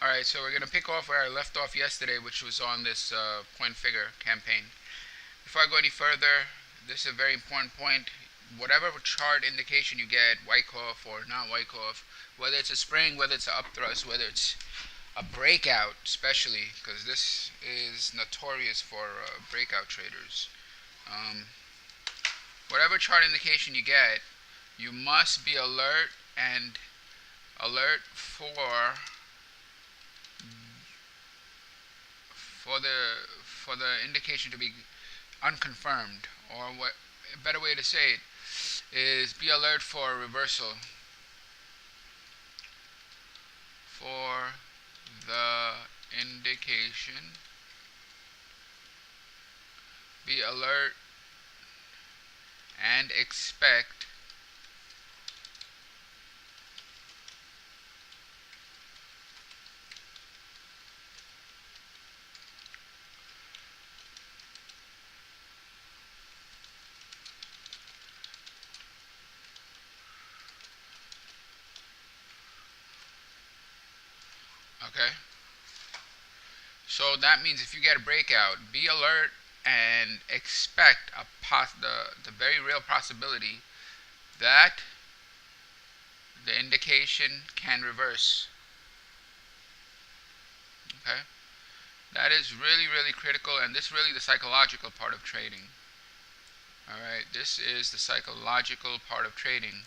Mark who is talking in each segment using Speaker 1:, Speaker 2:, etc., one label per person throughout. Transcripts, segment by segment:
Speaker 1: Alright, so we're going to pick off where I left off yesterday, which was on this point figure campaign. Before I go any further, this is a very important point. Whatever chart indication you get, Wyckoff or not Wyckoff, whether it's a spring, whether it's an upthrust, whether it's a breakout, especially, because this is notorious for breakout traders. Um, Whatever chart indication you get, you must be alert and alert for the indication to be unconfirmed, or what a better way to say it is, be alert for a reversal, for the indication, be alert and expect okay. So that means if you get a breakout, be alert and expect the very real possibility that the indication can reverse. Okay, that is really, really critical, and this is really the psychological part of trading. All right, this is the psychological part of trading.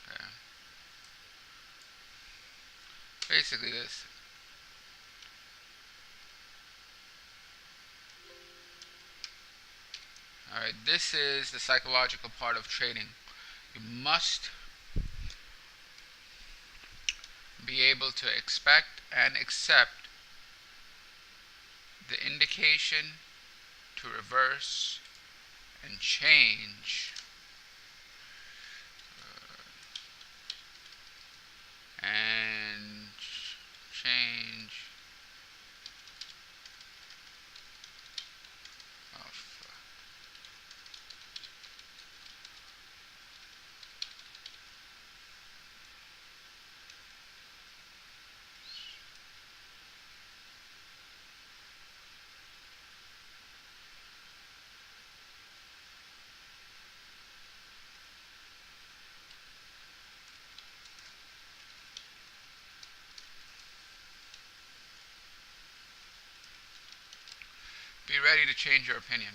Speaker 1: Okay. Basically, this. All right, this is the psychological part of trading. You must be able to expect and accept the indication to reverse and change, and change of be ready to change your opinion.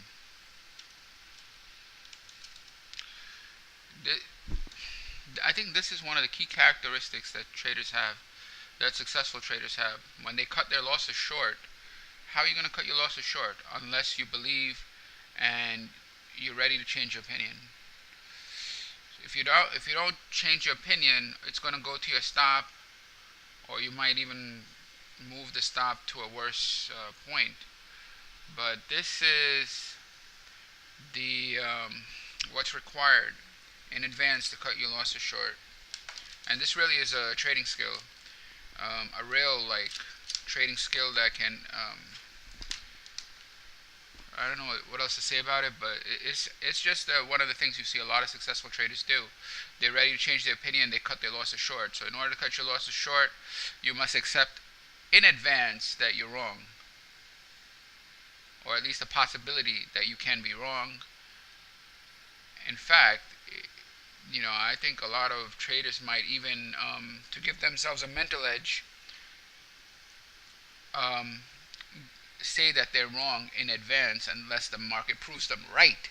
Speaker 1: I think this is one of the key characteristics that traders have, that successful traders have. When they cut their losses short, how are you going to cut your losses short unless you believe and you're ready to change your opinion? If you don't change your opinion, it's going to go to your stop, or you might even move the stop to a worse point. But this is the what's required in advance to cut your losses short, and this really is a trading skill, a real trading skill that can. I don't know what else to say about it, but it's just one of the things you see a lot of successful traders do. They're ready to change their opinion. They cut their losses short. So in order to cut your losses short, you must accept in advance that you're wrong, or at least a possibility that you can be wrong. In fact, I think a lot of traders might even, to give themselves a mental edge, um, say that they're wrong in advance unless the market proves them right,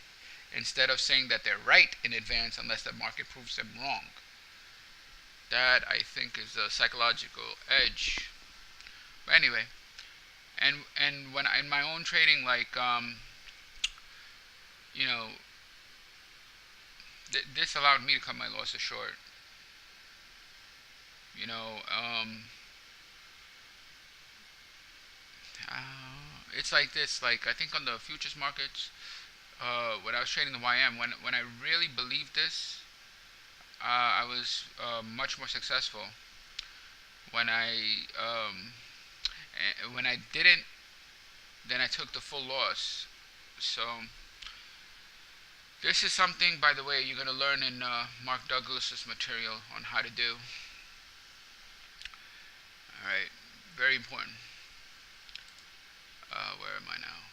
Speaker 1: instead of saying that they're right in advance unless the market proves them wrong. That, I think, is a psychological edge. But anyway, and when in my own trading, you know, this allowed me to cut my losses short. You know, it's like this. Like I think on the futures markets, when I was trading the YM, when I really believed this, I was much more successful. When when I didn't, then I took the full loss. So this is something, by the way, you're gonna learn in Mark Douglas's material on how to do. All right, very important. Where am I now?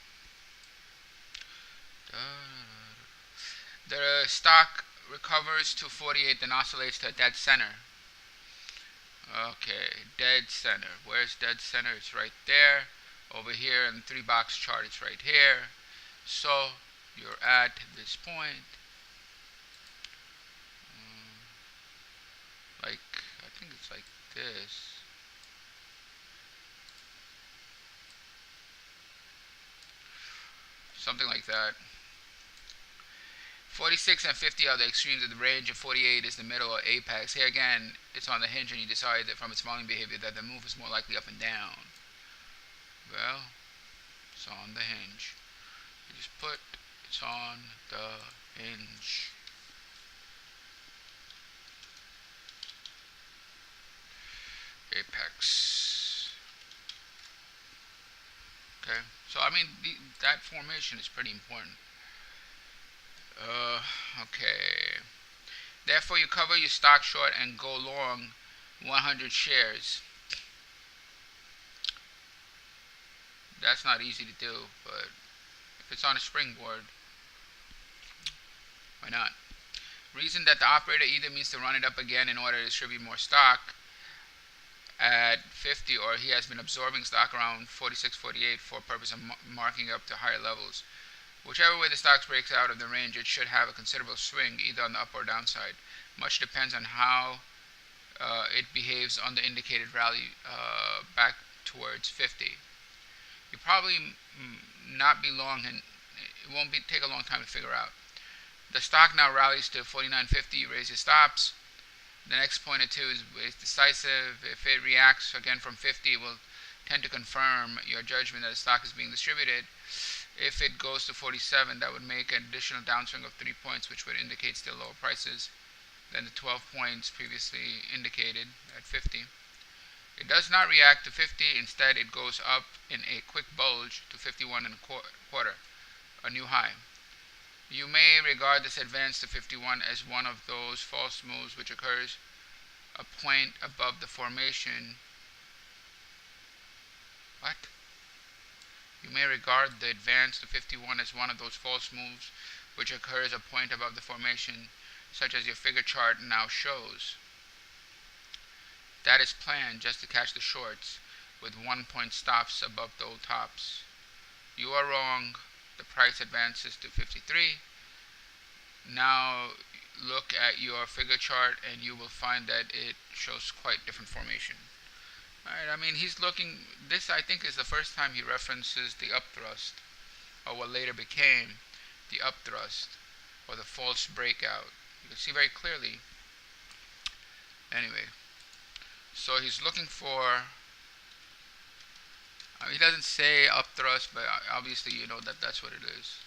Speaker 1: The stock recovers to 48, then oscillates to a dead center. Okay, dead center. Where's dead center? It's right there. Over here in the 3-box chart, it's right here. So you're at this point. Like, I think it's like this. Something like that. 46 and 50 are the extremes of the range, and 48 is the middle or apex. Here again, it's on the hinge, and you decide that from its volume behavior that the move is more likely up and down. Well, it's on the hinge. You just put it's on the hinge. Apex. Okay, so I mean that formation is pretty important. Okay. Therefore, you cover your stock short and go long 100 shares. That's not easy to do, but if it's on a springboard, why not? Reason that the operator either means to run it up again in order to distribute more stock at 50, or he has been absorbing stock around 46, 48 for purpose of marking up to higher levels. Whichever way the stock breaks out of the range, it should have a considerable swing, either on the up or downside. Much depends on how it behaves on the indicated rally back towards 50. You probably not be long, and it won't take a long time to figure out. The stock now rallies to 49.50. You raise your stops. The next point or two is decisive. If it reacts again from 50, it will tend to confirm your judgment that the stock is being distributed. If it goes to 47, that would make an additional downswing of 3 points, which would indicate still lower prices than the 12 points previously indicated at 50. It does not react to 50. Instead, it goes up in a quick bulge to 51 and a quarter, a new high. You may regard this advance to 51 as one of those false moves which occurs a point above the formation. What? You may regard the advance to 51 as one of those false moves which occurs a point above the formation, such as your figure chart now shows. That is planned just to catch the shorts with 1 point stops above the old tops. You are wrong. The price advances to 53. Now look at your figure chart and you will find that it shows quite different formation. Alright, I mean he's looking, this I think is the first time he references the upthrust, or what later became the upthrust, or the false breakout. You can see very clearly. Anyway, so he's looking for, he doesn't say upthrust, but obviously you know that that's what it is.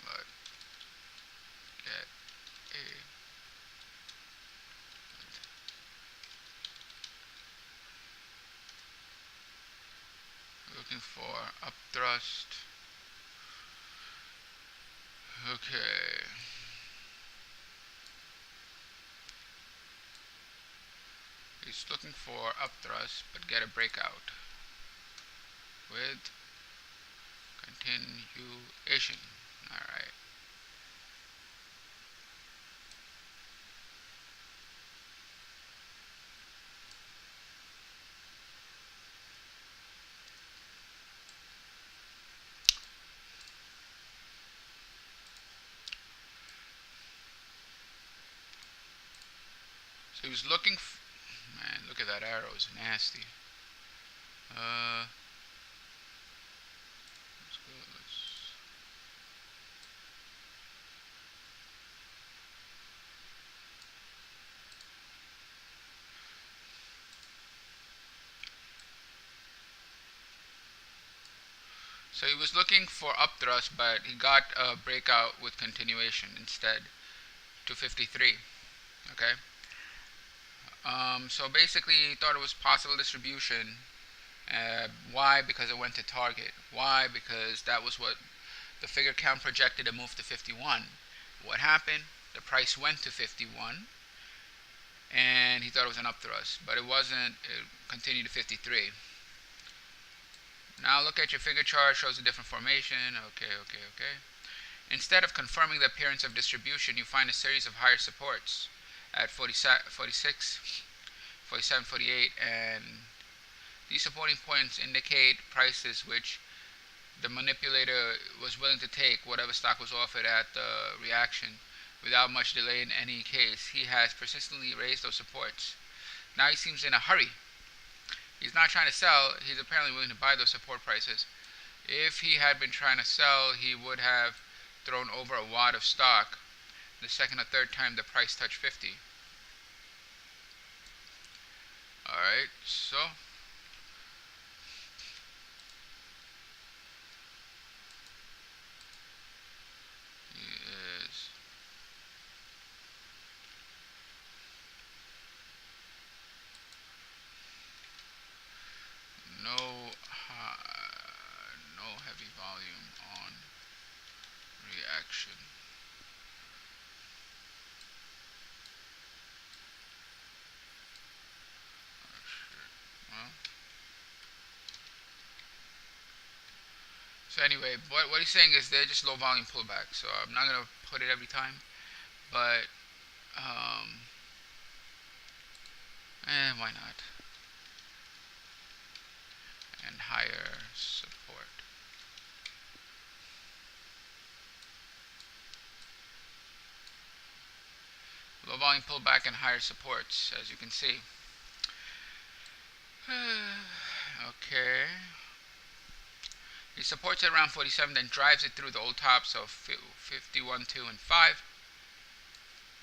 Speaker 1: But get a looking for upthrust. Okay. He's looking for upthrust, but get a breakout with continuation. Alright. So he was looking man, look at that arrow, it's nasty. Let's go, So he was looking for upthrust, but he got a breakout with continuation instead to 53. Okay. So basically, he thought it was possible distribution. Why? Because it went to target. Why? Because that was what the figure count projected to move to 51. What happened? The price went to 51, and he thought it was an upthrust, but it wasn't. It continued to 53. Now look at your figure chart. Shows a different formation. Okay. Instead of confirming the appearance of distribution, you find a series of higher supports at 46, 47, 48, and these supporting points indicate prices which the manipulator was willing to take whatever stock was offered at the reaction without much delay. In any case, he has persistently raised those supports. Now he seems in a hurry. He's not trying to sell. He's apparently willing to buy those support prices. If he had been trying to sell, he would have thrown over a wad of stock the second or third time the price touched 50. Alright, so is no no heavy volume on reaction. Well, so anyway, what he's saying is they're just low volume pullback. So I'm not gonna put it every time, but why not? And higher support. Low volume pullback and higher supports, as you can see. Okay. He supports it around 47, then drives it through the old tops of 51, 2, and 5.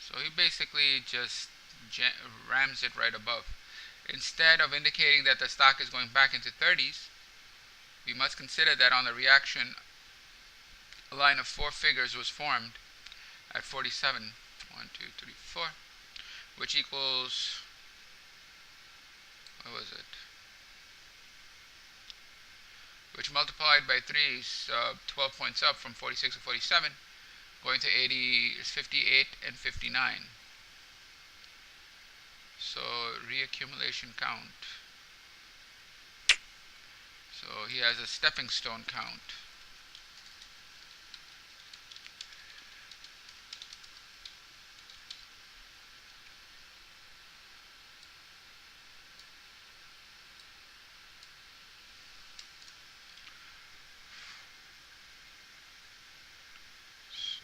Speaker 1: So he basically just rams it right above. Instead of indicating that the stock is going back into 30s, we must consider that on the reaction, a line of 4 figures was formed at 47. 1, 2, 3, 4, which equals, what was it? Which multiplied by 3 is 12 points up from 46 to 47. Going to 80 is 58 and 59. So reaccumulation count. So he has a stepping stone count.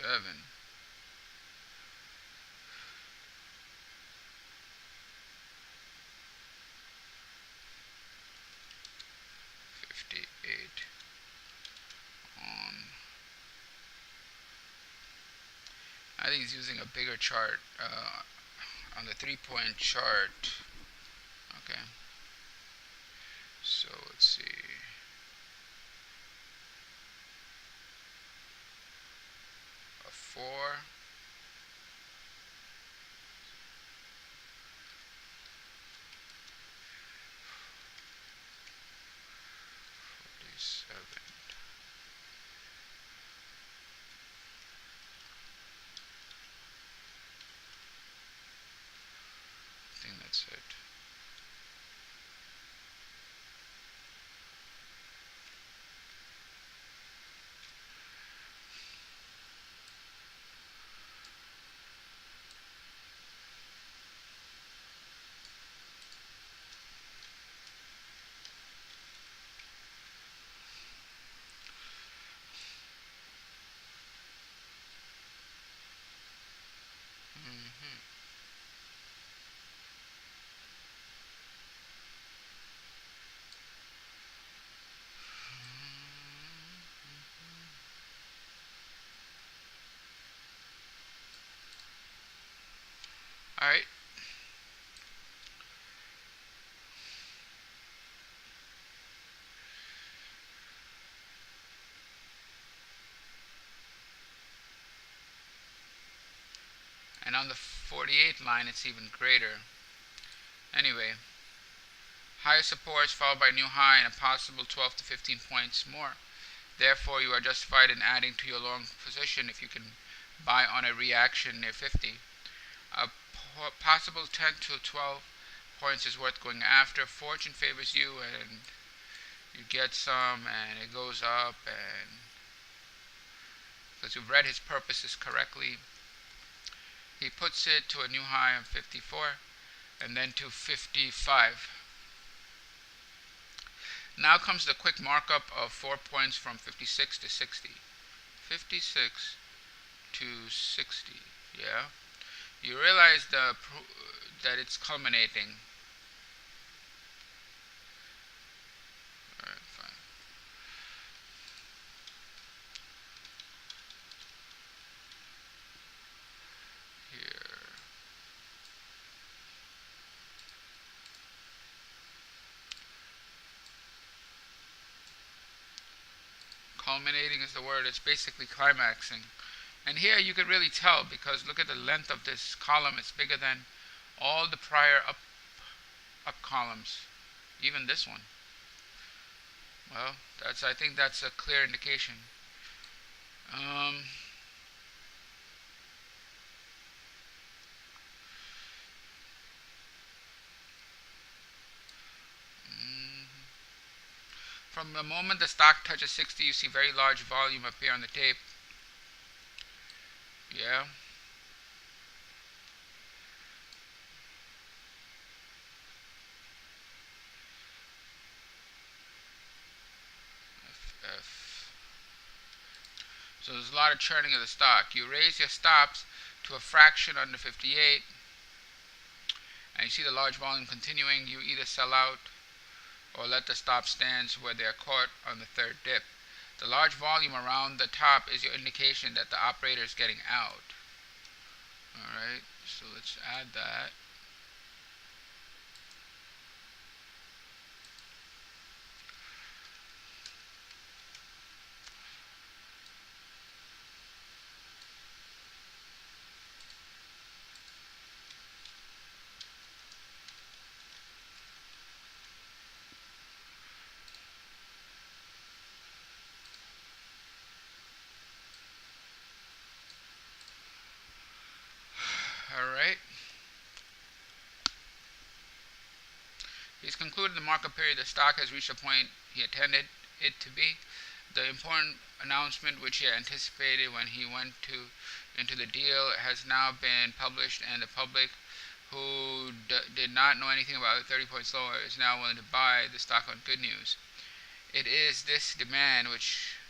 Speaker 1: Seven. 58 on. I think he's using a bigger chart on the 3-point chart. Okay. So let's see. A 4. 47. I think that's it. on the 48 line it's even greater. Anyway, higher supports followed by new high and a possible 12 to 15 points more. Therefore, you are justified in adding to your long position if you can buy on a reaction near 50. A possible 10 to 12 points is worth going after. Fortune favors you and you get some and it goes up, and because you've read his purposes correctly, he puts it to a new high of 54 and then to 55. Now comes the quick markup of 4 points from 56 to 60. 56 to 60, yeah? You realize that it's culminating. Alright, fine. Here. Culminating is the word. It's basically climaxing. And here you can really tell, because look at the length of this column. It's bigger than all the prior up columns, even this one. Well, I think that's a clear indication. From the moment the stock touches 60, you see very large volume appear on the tape. Yeah. So there's a lot of churning of the stock. You raise your stops to a fraction under 58, and you see the large volume continuing. You either sell out or let the stop stands where they are caught on the third dip. The large volume around the top is your indication that the operator is getting out. Alright, so let's add that. Alright. He's concluded the market period. The stock has reached a point he intended it to be. The important announcement which he anticipated when he went into the deal has now been published, and the public who did not know anything about it 30 points lower is now willing to buy the stock on good news. It is this demand which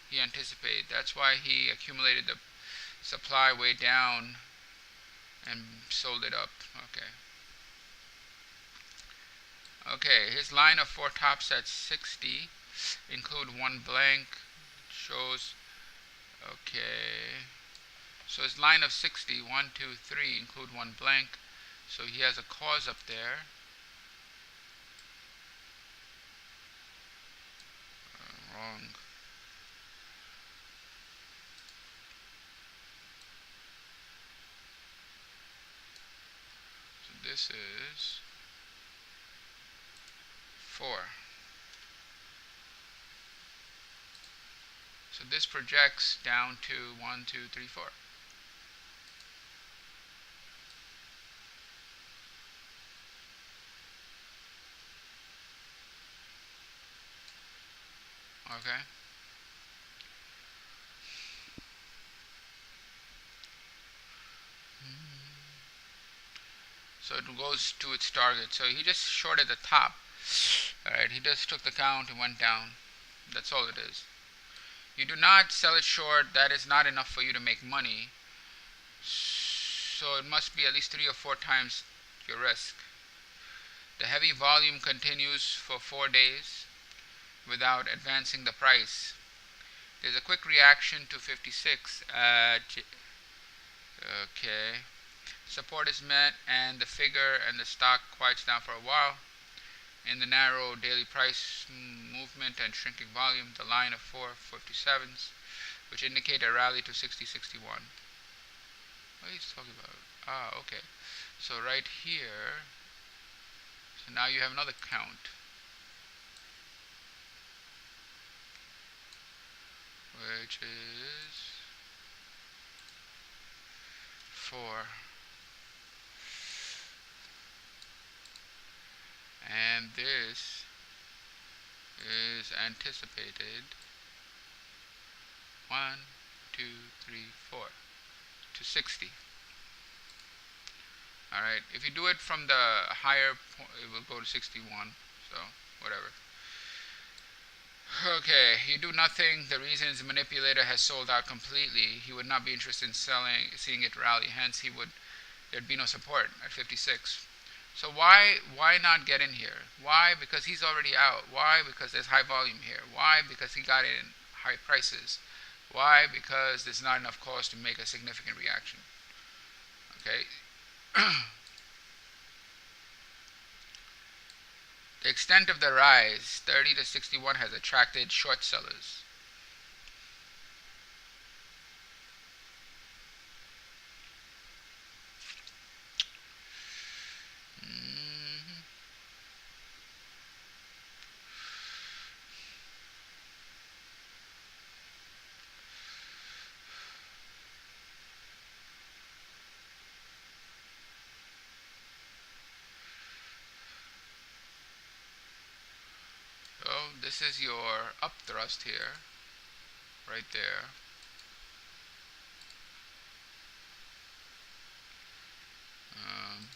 Speaker 1: he anticipated. That's why he accumulated the supply way down and sold it up. Okay, his line of 4 tops at 60 include one blank. Shows, okay, so his line of 60, 1, 2, 3 include one blank. So he has a cause up there. Wrong. So this is 4. So this projects down to 1, 2, 3, 4. Okay. So it goes to its target. So he just shorted the top. Alright, he just took the count and went down. That's all it is. You do not sell it short. That is not enough for you to make money. So it must be at least 3 or 4 times your risk. The heavy volume continues for 4 days without advancing the price. There's a quick reaction to 56 at okay. Support is met and the figure and the stock quiets down for a while. In the narrow daily price movement and shrinking volume, the line of 457s, which indicate a rally to 60.61. What is he talking about? Ah, okay. So right here, so now you have another count, which is 4. And this is anticipated 1, 2, 3, 4 to 60. Alright, if you do it from the higher point, it will go to 61. So, whatever. Okay, you do nothing. The reason is the manipulator has sold out completely. He would not be interested in seeing it rally. Hence, there'd be no support at 56. So why not get in here? Why? Because he's already out. Why? Because there's high volume here. Why? Because he got in high prices. Why? Because there's not enough cause to make a significant reaction. Okay. The extent of the rise, 30 to 61, has attracted short sellers. So this is your up thrust here, right there. Um,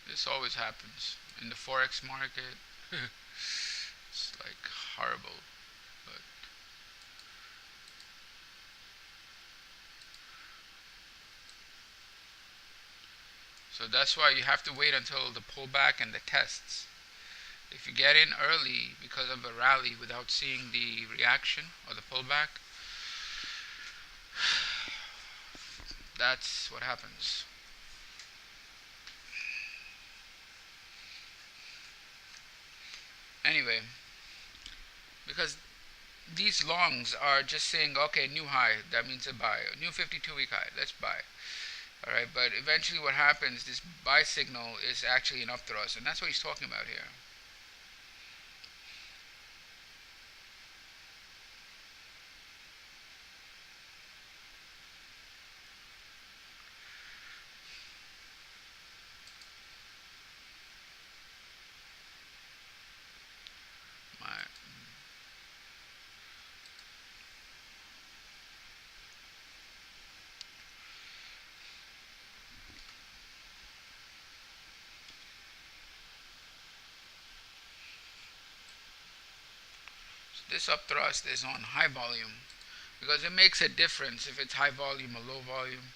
Speaker 1: this always happens in the forex market. It's like horrible. But so that's why you have to wait until the pullback and the tests. If you get in early because of a rally without seeing the reaction or the pullback, that's what happens. Anyway, because these longs are just saying, okay, new high, that means a buy. New 52-week high, let's buy. Alright, but eventually what happens, this buy signal is actually an up thrust, and that's what he's talking about here. This up thrust is on high volume because it makes a difference if it's high volume or low volume.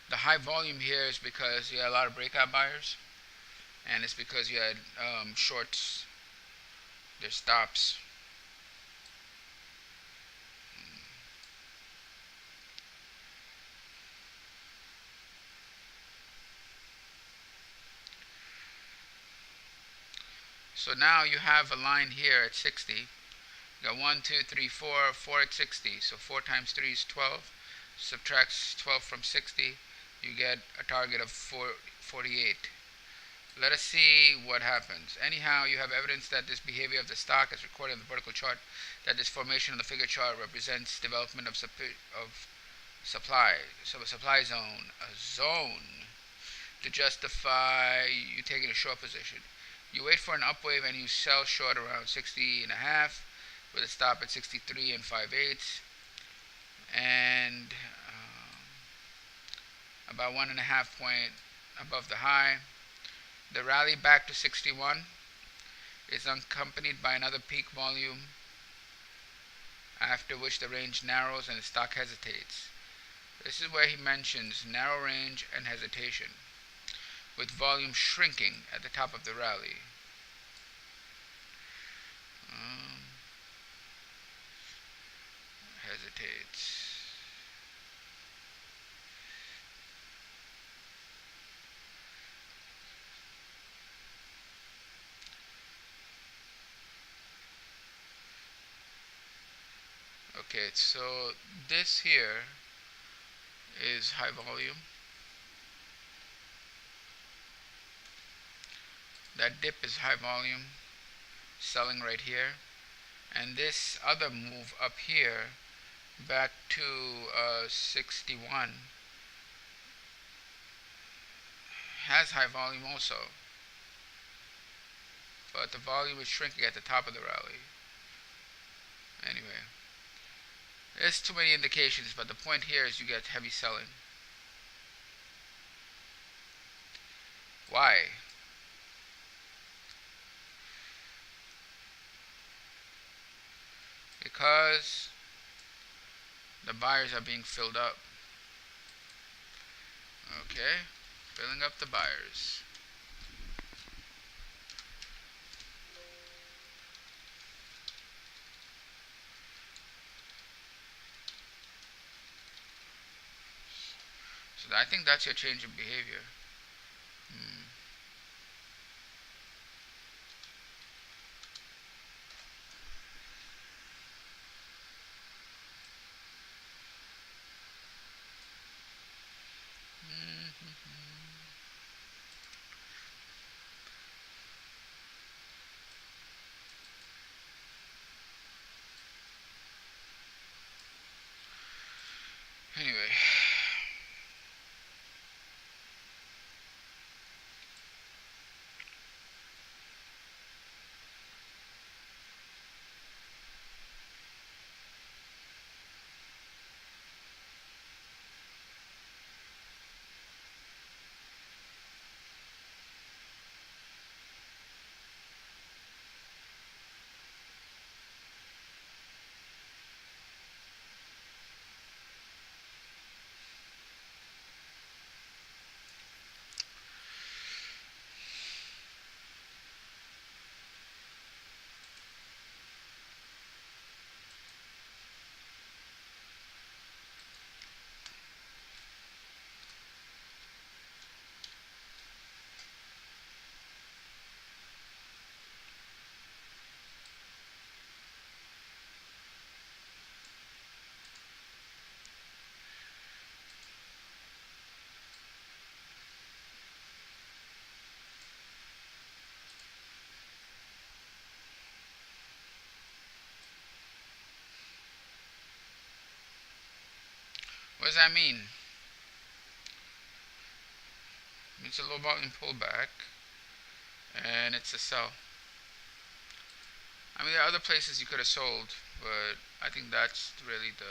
Speaker 1: The high volume here is because you had a lot of breakout buyers, and it's because you had shorts, there's stops. So now you have a line here at 60. You got 1, 2, 3, 4, 4 at 60. So 4 times 3 is 12. Subtracts 12 from 60. You get a target of 48. Let us see what happens. Anyhow, you have evidence that this behavior of the stock as recorded in the vertical chart, that this formation on the figure chart represents development of supply. So a supply zone. A zone to justify you taking a short position. You wait for an upwave and you sell short around 60 and a half with a stop at 63 and 5/8 and about 1.5 point above the high. The rally back to 61 is accompanied by another peak volume, after which the range narrows and the stock hesitates. This is where he mentions narrow range and hesitation, with volume shrinking at the top of the rally. Hesitates. Okay, so this here is high volume. That dip is high volume, selling right here. And this other move up here, back to 61, has high volume also. But the volume is shrinking at the top of the rally. Anyway, there's too many indications, but the point here is you get heavy selling. Why? Because the buyers are being filled up. Okay, filling up the buyers. So I think that's your change in behavior. Anyway. What does that mean? It's a low volume pullback, and it's a sell. I mean, there are other places you could have sold, but I think that's really the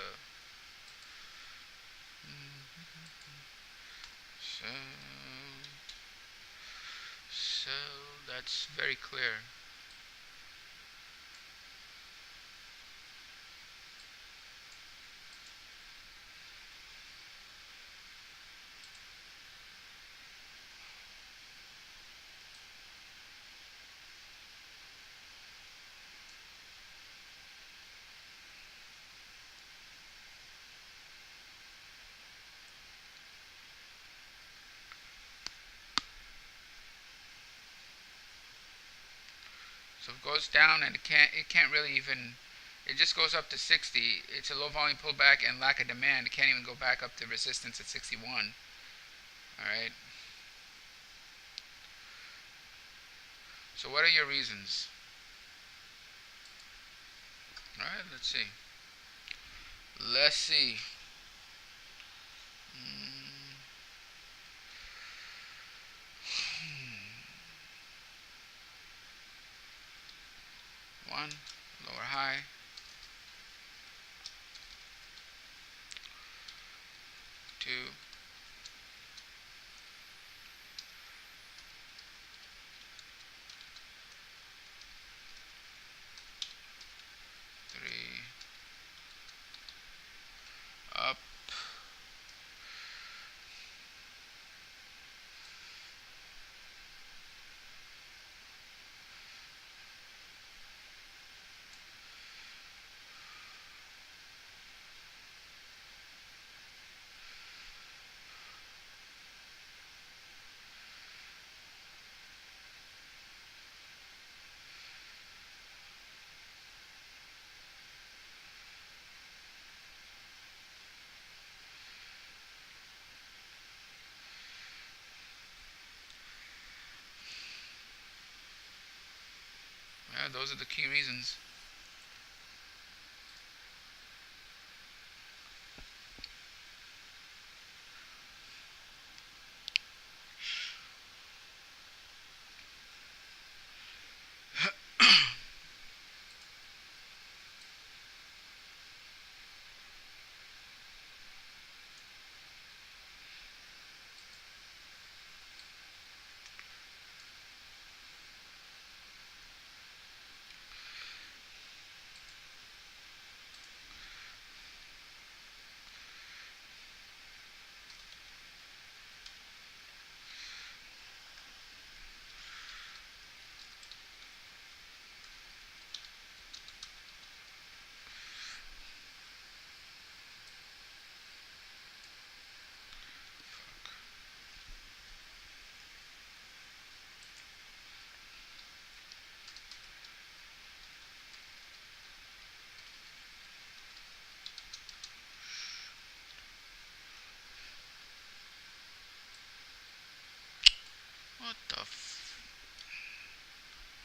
Speaker 1: so that's very clear. So it goes down, and it can't really even, it just goes up to 60. It's a low volume pullback and lack of demand. It can't even go back up to resistance at 61. Alright. So what are your reasons? Alright, let's see. Let's see. One, lower high. Two. up. Yeah, those are the key reasons. What the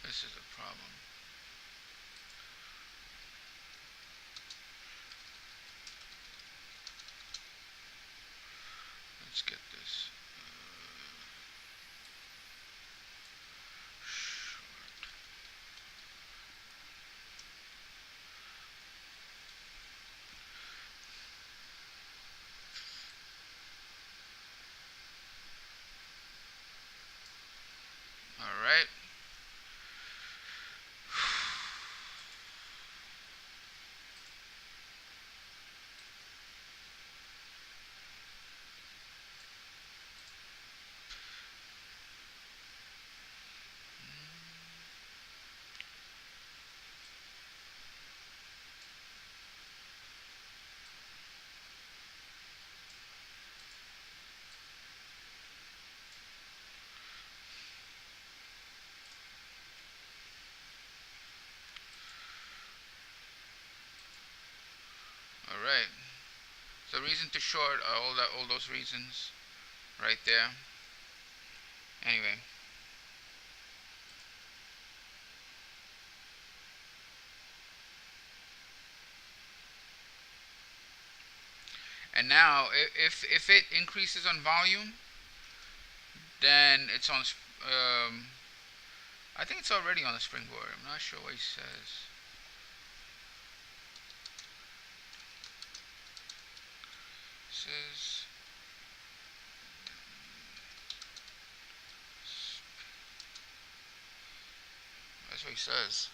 Speaker 1: This is a problem. Let's get this. Alright. Alright. So reason to short are all those reasons right there. Anyway. And now if it increases on volume, then it's on I think it's already on the springboard. I'm not sure what he says. Says that's what he says.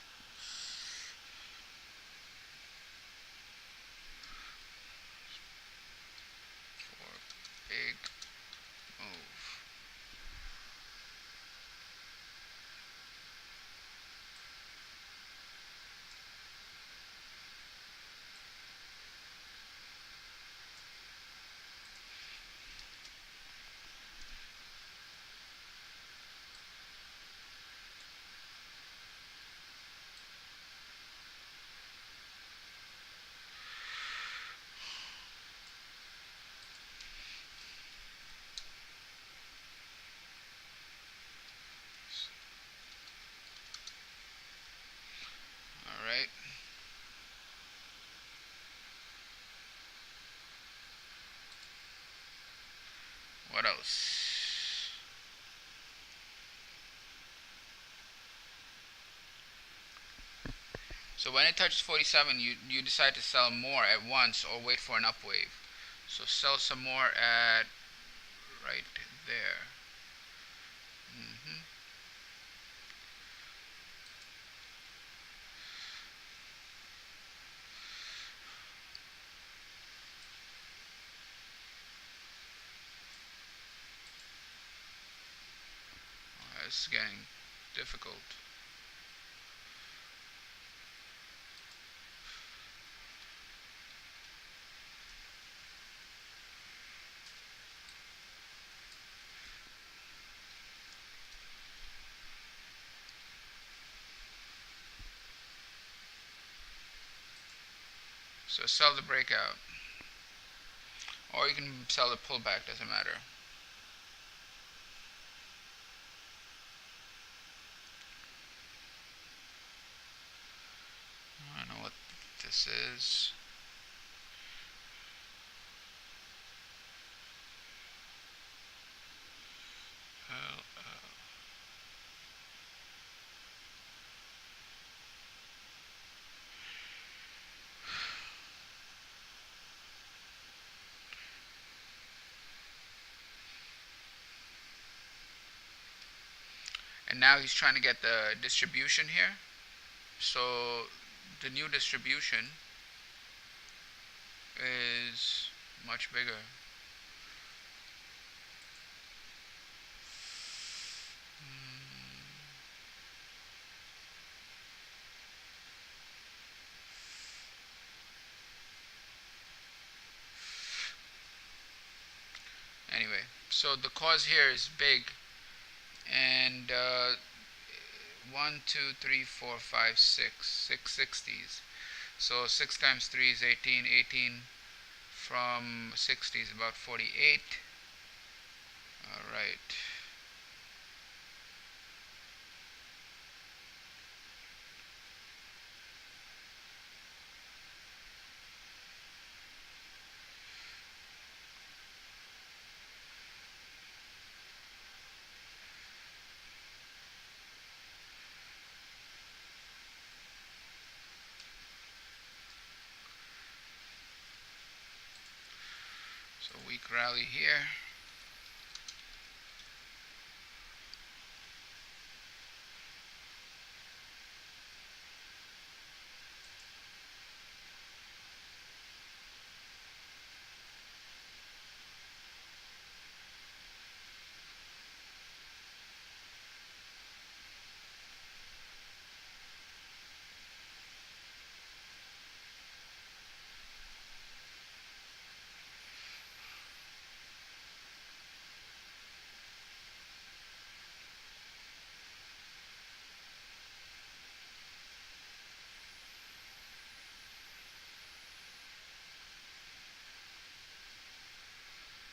Speaker 1: For big move. Alright. What else? So when it touches 47, you decide to sell more at once or wait for an upwave. So sell some more at right there. Mm-hmm. is getting difficult. So sell the breakout, or you can sell the pullback, doesn't matter. I don't know what this is. And now he's trying to get the distribution here. So the new distribution is much bigger. Anyway, so the cause here is big, and 1, 2, 3, 4, 5, 6 60s. So 6 times 3 is 18. 18 from 60 is about 48. All right. So weak rally here.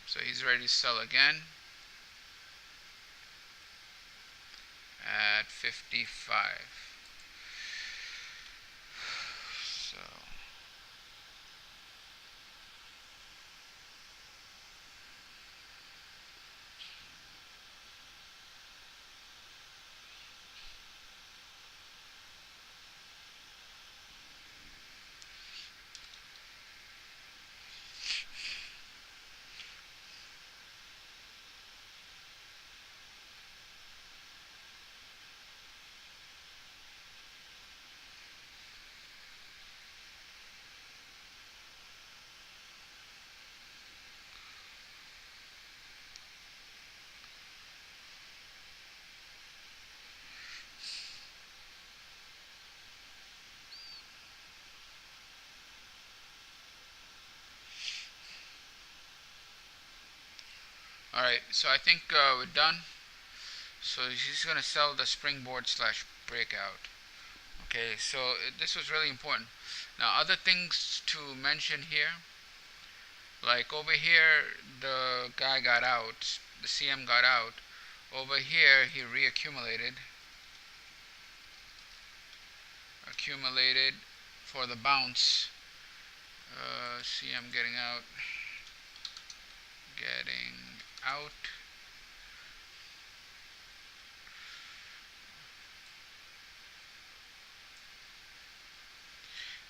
Speaker 1: So he's ready to sell again at 55. So alright, so I think we're done. So he's going to sell the springboard slash breakout. Okay, so this was really important. Now, other things to mention here, like over here, the guy got out, the CM got out. Over here, he accumulated for the bounce. CM getting out.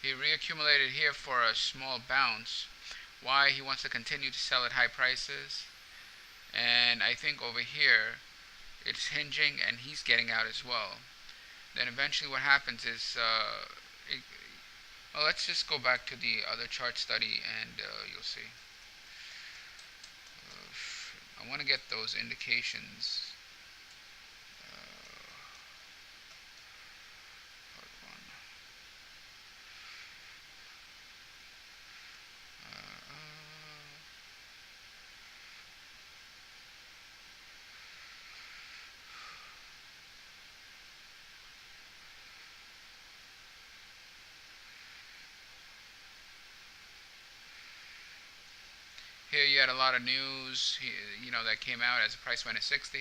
Speaker 1: He reaccumulated here for a small bounce. Why? He wants to continue to sell at high prices. And I think over here, it's hinging and he's getting out as well. Then eventually what happens is, well, let's just go back to the other chart study and you'll see. I want to get those indications. Here you had a lot of news, that came out as the price went to 60.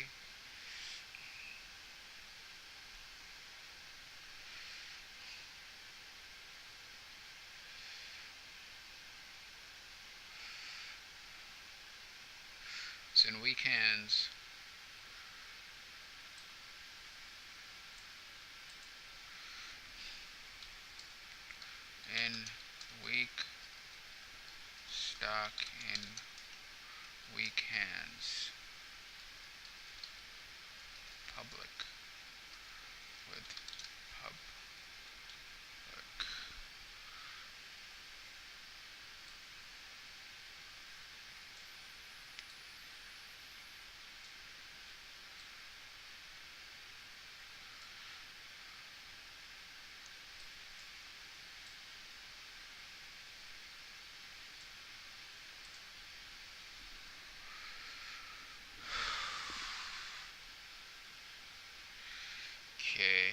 Speaker 1: It's in weak hands. In weak stock in weak hands. Public with public. Okay.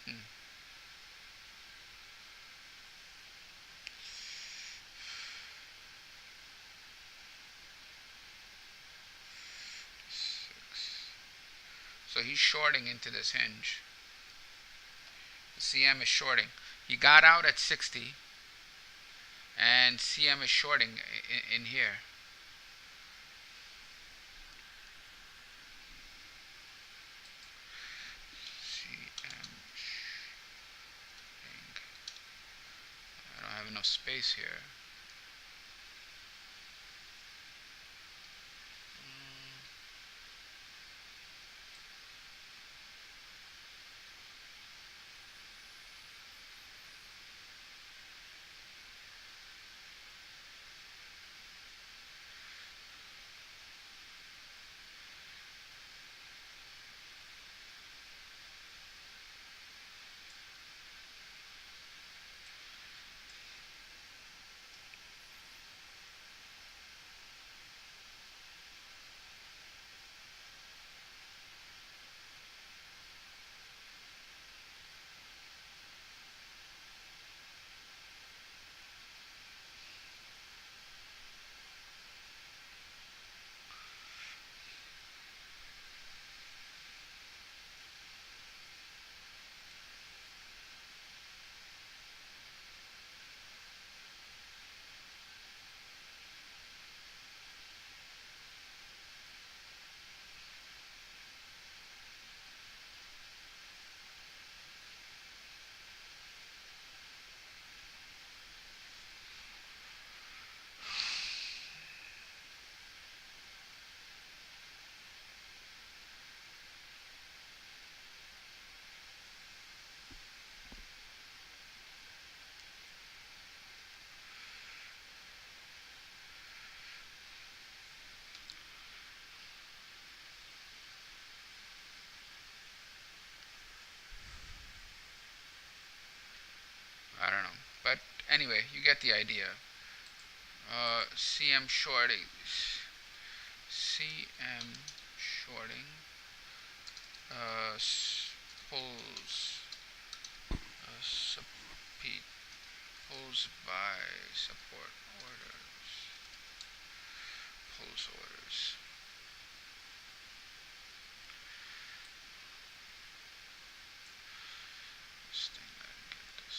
Speaker 1: Hmm. So he's shorting into this hinge. The CM is shorting. He got out at 60, and CM is shorting in here. CM shorting. I don't have enough space here. I don't know. But anyway, you get the idea. CM shorting. CM shorting. Pulls. Pulls by support orders. Pulls orders. This thing, I didn't get this.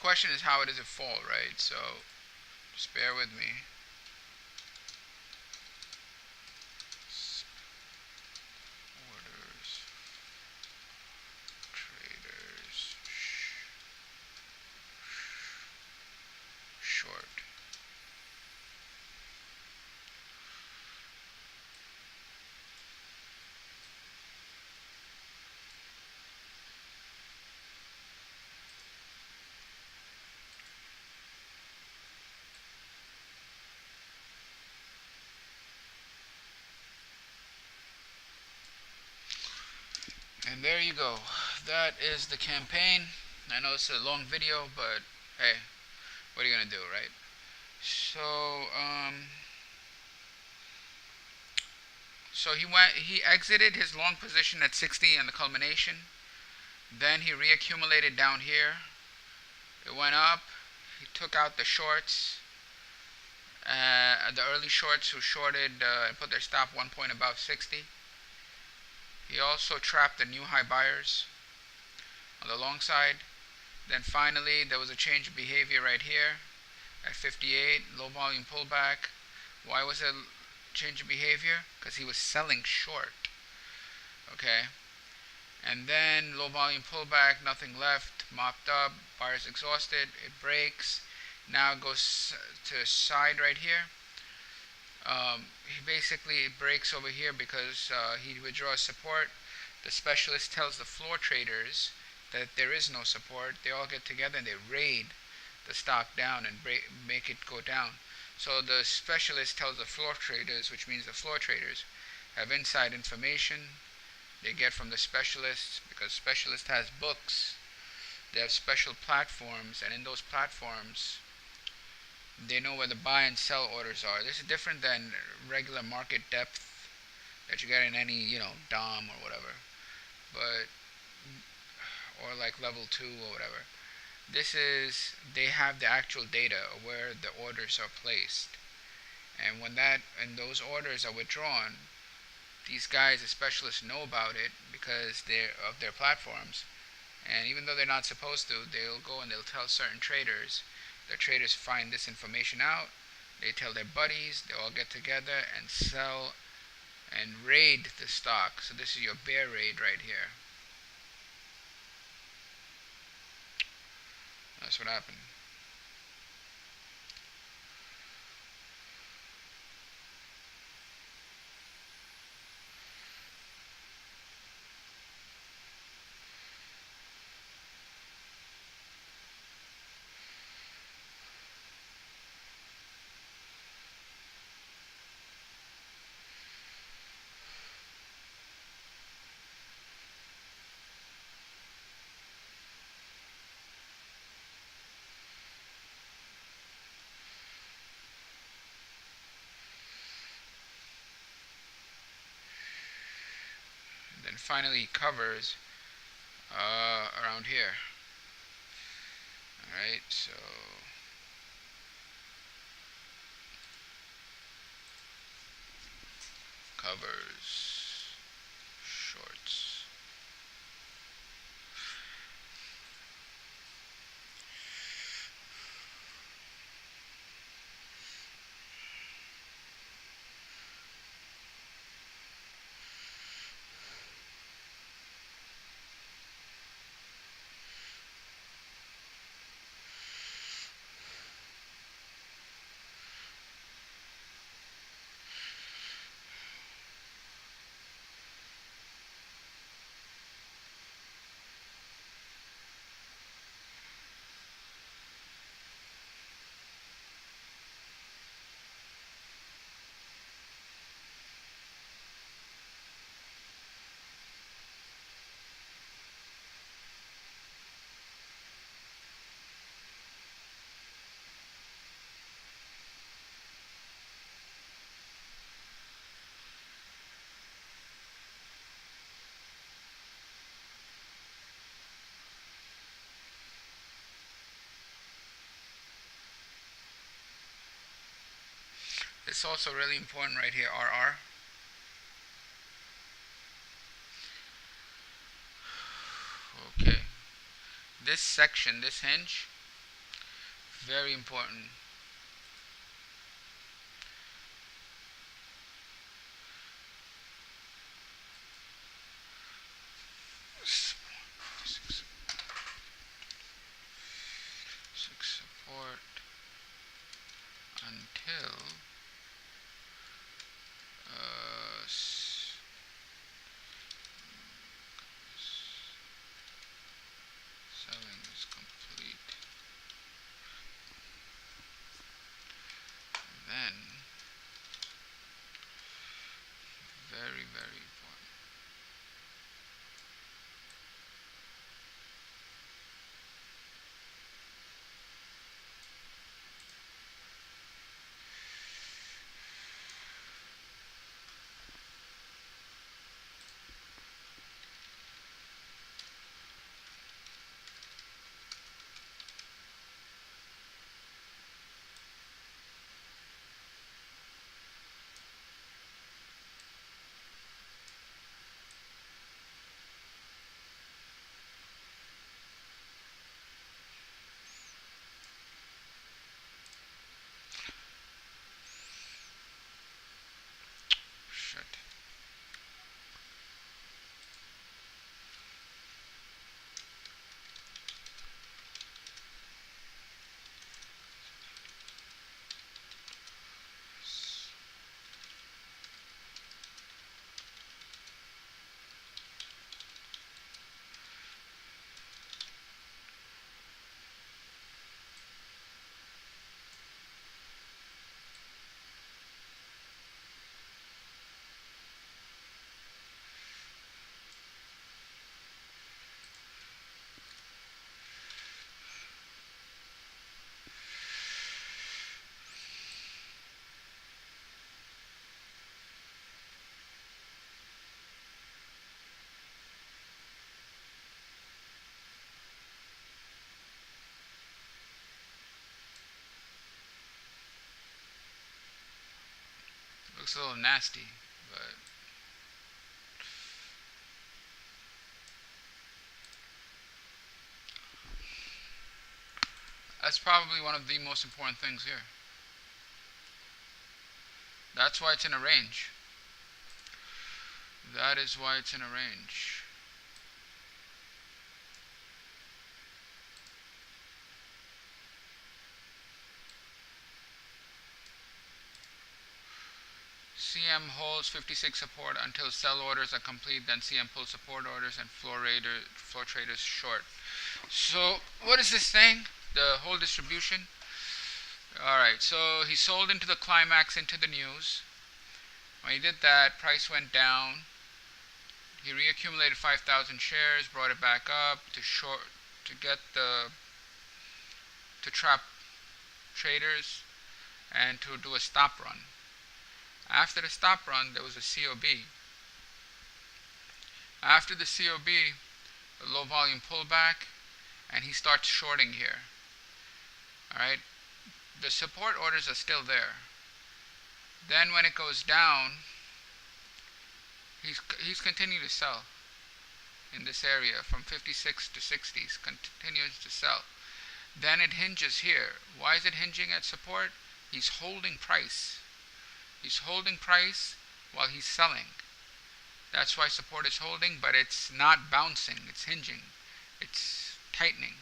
Speaker 1: question is how does it fall, right? So just bear with me. Orders, traders, short. And there you go. That is the campaign. I know it's a long video, but hey, what are you gonna do, right? So, he exited his long position at 60 on the culmination. Then he reaccumulated down here. It went up. He took out the shorts, the early shorts who shorted and put their stop 1 point above 60. He also trapped the new high buyers on the long side. Then finally there was a change of behavior right here at 58, low volume pullback. Why was it change of behavior? Because he was selling short. Okay. And then low volume pullback, nothing left, mopped up, buyers exhausted, it breaks. Now it goes to side right here. He basically breaks over here because he withdraws support. The specialist tells the floor traders that there is no support. They all get together and they raid the stock down and make it go down. So the specialist tells the floor traders, which means the floor traders have inside information they get from the specialists, because specialist has books. They have special platforms, and in those platforms they know where the buy and sell orders are. This is different than regular market depth that you get in any, DOM or whatever, but or like level 2 or whatever. This is, they have the actual data of where the orders are placed, and when those orders are withdrawn, these guys, the specialists, know about it because they're of their platforms. And even though they're not supposed to, they'll go and they'll tell certain traders. The traders find this information out. They tell their buddies. They all get together and sell and raid the stock. So this is your bear raid right here. That's what happened. Then finally he covers around here. Alright, so covers shorts. It's also really important right here, RR. Okay. This section, this hinge, Very important. Six support until uh, selling is complete. Then, very, very important. Shit. Looks a little nasty, but that's probably one of the most important things here. That's why it's in a range. That is why it's in a range. CM holds 56 support until sell orders are complete, then CM pulls support orders and floor traders short. So what is this thing? The whole distribution? Alright, so he sold into the climax, into the news. When he did that, price went down. He reaccumulated 5,000 shares, brought it back up to get to trap traders and to do a stop run. After the stop run, there was a COB. After the COB, a low volume pullback, and he starts shorting here. Alright, the support orders are still there. Then when it goes down, he's continuing to sell in this area from 56 to 60s, continues to sell. Then it hinges here. Why is it hinging at support? He's holding price. He's holding price while he's selling. That's why support is holding, but it's not bouncing, it's hinging. It's tightening.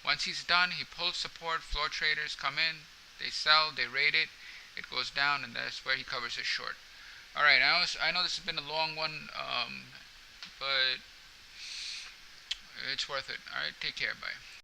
Speaker 1: Once he's done, he pulls support, floor traders come in, they sell, they rate it, it goes down, and that's where he covers his short. Alright, I know this has been a long one, but it's worth it. Alright, take care, bye.